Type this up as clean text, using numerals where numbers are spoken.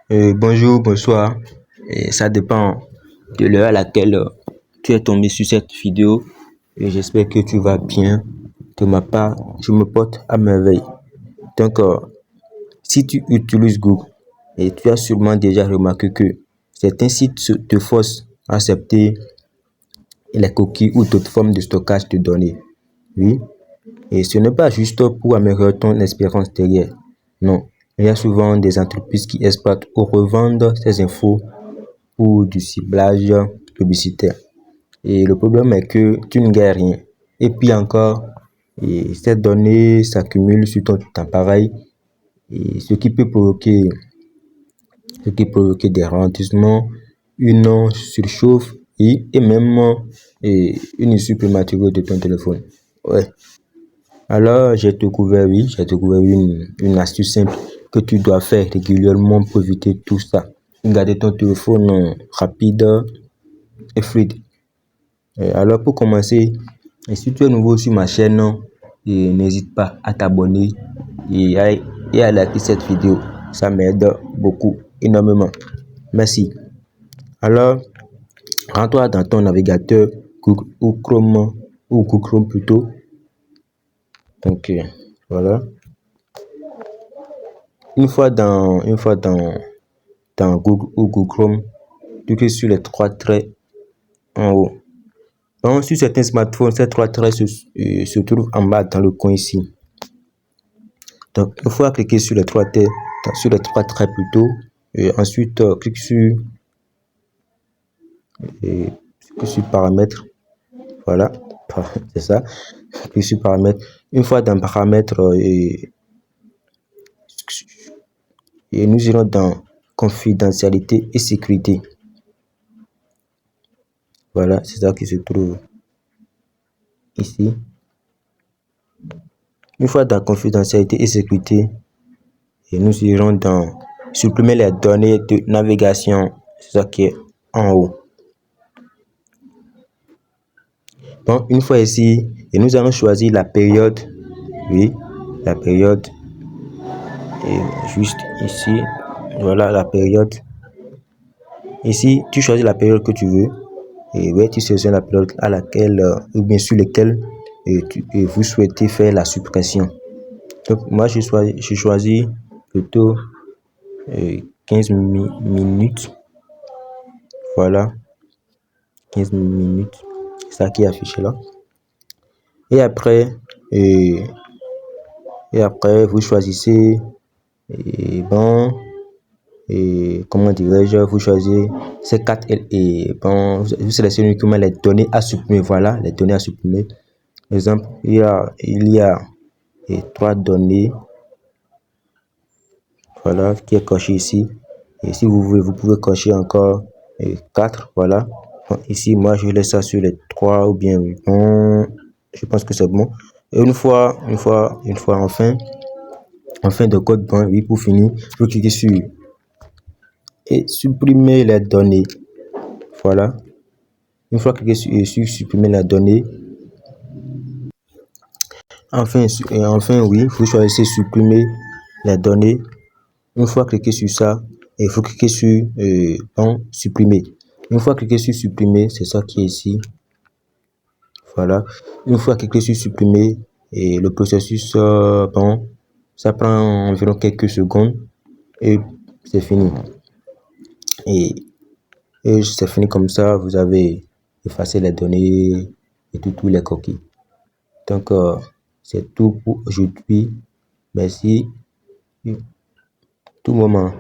Bonjour, bonsoir. Et ça dépend de l'heure à laquelle tu es tombé sur cette vidéo. Et j'espère que tu vas bien. De ma part, je me porte à merveille. Donc, si tu utilises Google, et tu as sûrement déjà remarqué que certains sites te forcent à accepter les cookies ou d'autres formes de stockage de données. Oui. Et ce n'est pas juste pour améliorer ton expérience derrière. Non. Il y a souvent des entreprises qui exploitent ou revendent ces infos pour du ciblage publicitaire. Et le problème est que tu ne gagnes rien. Et puis encore, ces données s'accumulent sur ton appareil, et ce qui peut provoquer des ralentissements, une surchauffe et même une usure prématurée de ton téléphone. Ouais. Alors, j'ai découvert une astuce simple que tu dois faire régulièrement pour éviter tout ça. Garder ton téléphone rapide et fluide. Alors, pour commencer, si tu es nouveau sur ma chaîne, n'hésite pas à t'abonner et à liker cette vidéo. Ça m'aide beaucoup, énormément. Merci. Alors, rends-toi dans ton navigateur Google ou Google Chrome plutôt. Donc, voilà. Une fois dans Google ou Google Chrome, tu cliques sur les trois traits en haut. Donc, sur certains smartphones, ces trois traits se trouvent en bas dans le coin ici. Donc, une fois cliquer sur les trois traits plutôt, et ensuite clique sur paramètres. Voilà, c'est ça. Clique sur paramètres. Une fois dans paramètres, et nous irons dans confidentialité et sécurité. Voilà, c'est ça qui se trouve ici. Une fois dans confidentialité et sécurité, et nous irons dans supprimer les données de navigation. C'est ça qui est en haut. Donc, une fois ici, et nous allons choisir la période. Oui, la période. Et juste ici, voilà la période. Ici, tu choisis la période que tu veux. Et ouais, tu sélectionnes la période à laquelle, ou bien sur laquelle vous souhaitez faire la suppression. Donc, moi, je choisis plutôt 15 minutes. Voilà, 15 minutes. C'est ça qui est affiché là. Et après, vous choisissez, comment dirais-je, vous choisissez ces quatre, vous sélectionnez uniquement les données à supprimer. Voilà, les données à supprimer. Par exemple, il y a trois données. Voilà, qui est coché ici. Et si vous voulez, vous pouvez cocher encore 4. Voilà. Bon, ici, moi, je laisse ça sur les 3 ou bien je pense que c'est bon. Et une fois, enfin de code bon, oui, pour finir, vous cliquez sur et supprimer les données. Voilà. Une fois cliqué sur supprimer la donnée, enfin, oui, vous choisissez supprimer les données. Une fois cliqué sur ça, il faut cliquer sur supprimer. Une fois cliqué sur supprimer, c'est ça qui est ici. Voilà. Une fois cliqué sur supprimer, et le processus, ça prend environ quelques secondes et c'est fini. Et c'est fini comme ça, vous avez effacé les données et tous les coquilles. Donc, c'est tout pour aujourd'hui. Merci. Tout moment.